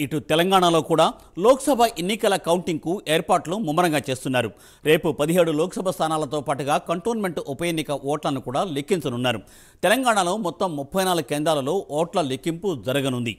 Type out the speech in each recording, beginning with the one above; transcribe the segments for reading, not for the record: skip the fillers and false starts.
ఇటు తెలంగాణలో కూడా లోక్సభ ఎన్నికల కౌంటింగ్కు ఏర్పాట్లు ముమ్మరంగా చేస్తున్నారు. రేపు 17 లోక్సభ స్థానాలతో పాటుగా కంటోన్మెంట్ ఉప ఎన్నిక ఓట్లను కూడా లెక్కించనున్నారు. తెలంగాణలో మొత్తం 34 కేంద్రాలలో ఓట్ల లెక్కింపు జరగనుంది.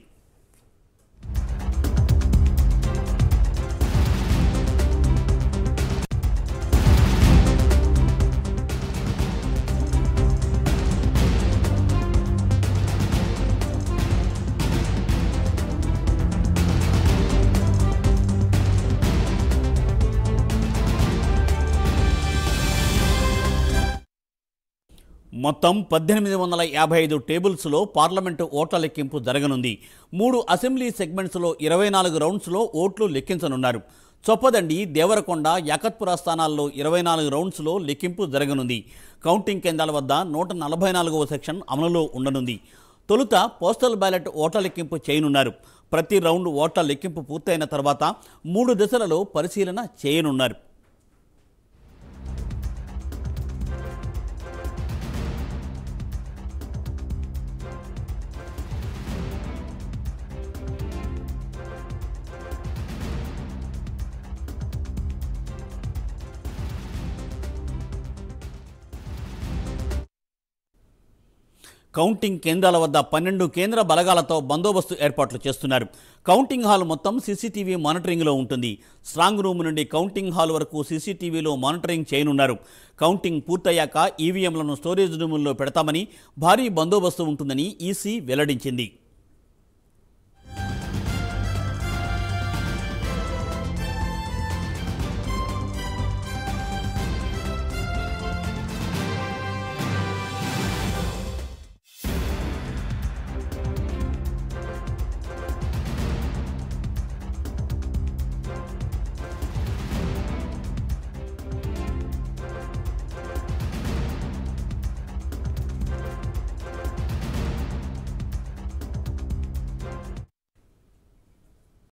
మొత్తం 1855 టేబుల్స్లో పార్లమెంటు ఓట్ల లెక్కింపు జరగనుంది. 3 అసెంబ్లీ సెగ్మెంట్స్లో 24 రౌండ్స్లో ఓట్లు లెక్కించనున్నారు. చొప్పదండి, దేవరకొండ, యాకత్పుర స్థానాల్లో 24 రౌండ్స్లో లెక్కింపు జరగనుంది. కౌంటింగ్ కేంద్రాల వద్ద 144వ సెక్షన్ అమలులో ఉండనుంది. తొలుత పోస్టల్ బ్యాలెట్ ఓట్ల లెక్కింపు చేయనున్నారు. ప్రతి రౌండ్ ఓట్ల లెక్కింపు పూర్తయిన తర్వాత 3 దశలలో పరిశీలన చేయనున్నారు. కౌంటింగ్ కేంద్రాల వద్ద 12 కేంద్ర బలగాలతో బందోబస్తు ఏర్పాట్లు చేస్తున్నారు. కౌంటింగ్ హాల్ మొత్తం సీసీటీవీ మానిటరింగ్లో ఉంటుంది. స్ట్రాంగ్ రూమ్ నుండి కౌంటింగ్ హాల్ వరకు సీసీటీవీలో మానిటరింగ్ చేయనున్నారు. కౌంటింగ్ పూర్తయ్యాక ఈవీఎంలను స్టోరేజ్ రూముల్లో పెడతామని, భారీ బందోబస్తు ఉంటుందని ఈసీ వెల్లడించింది.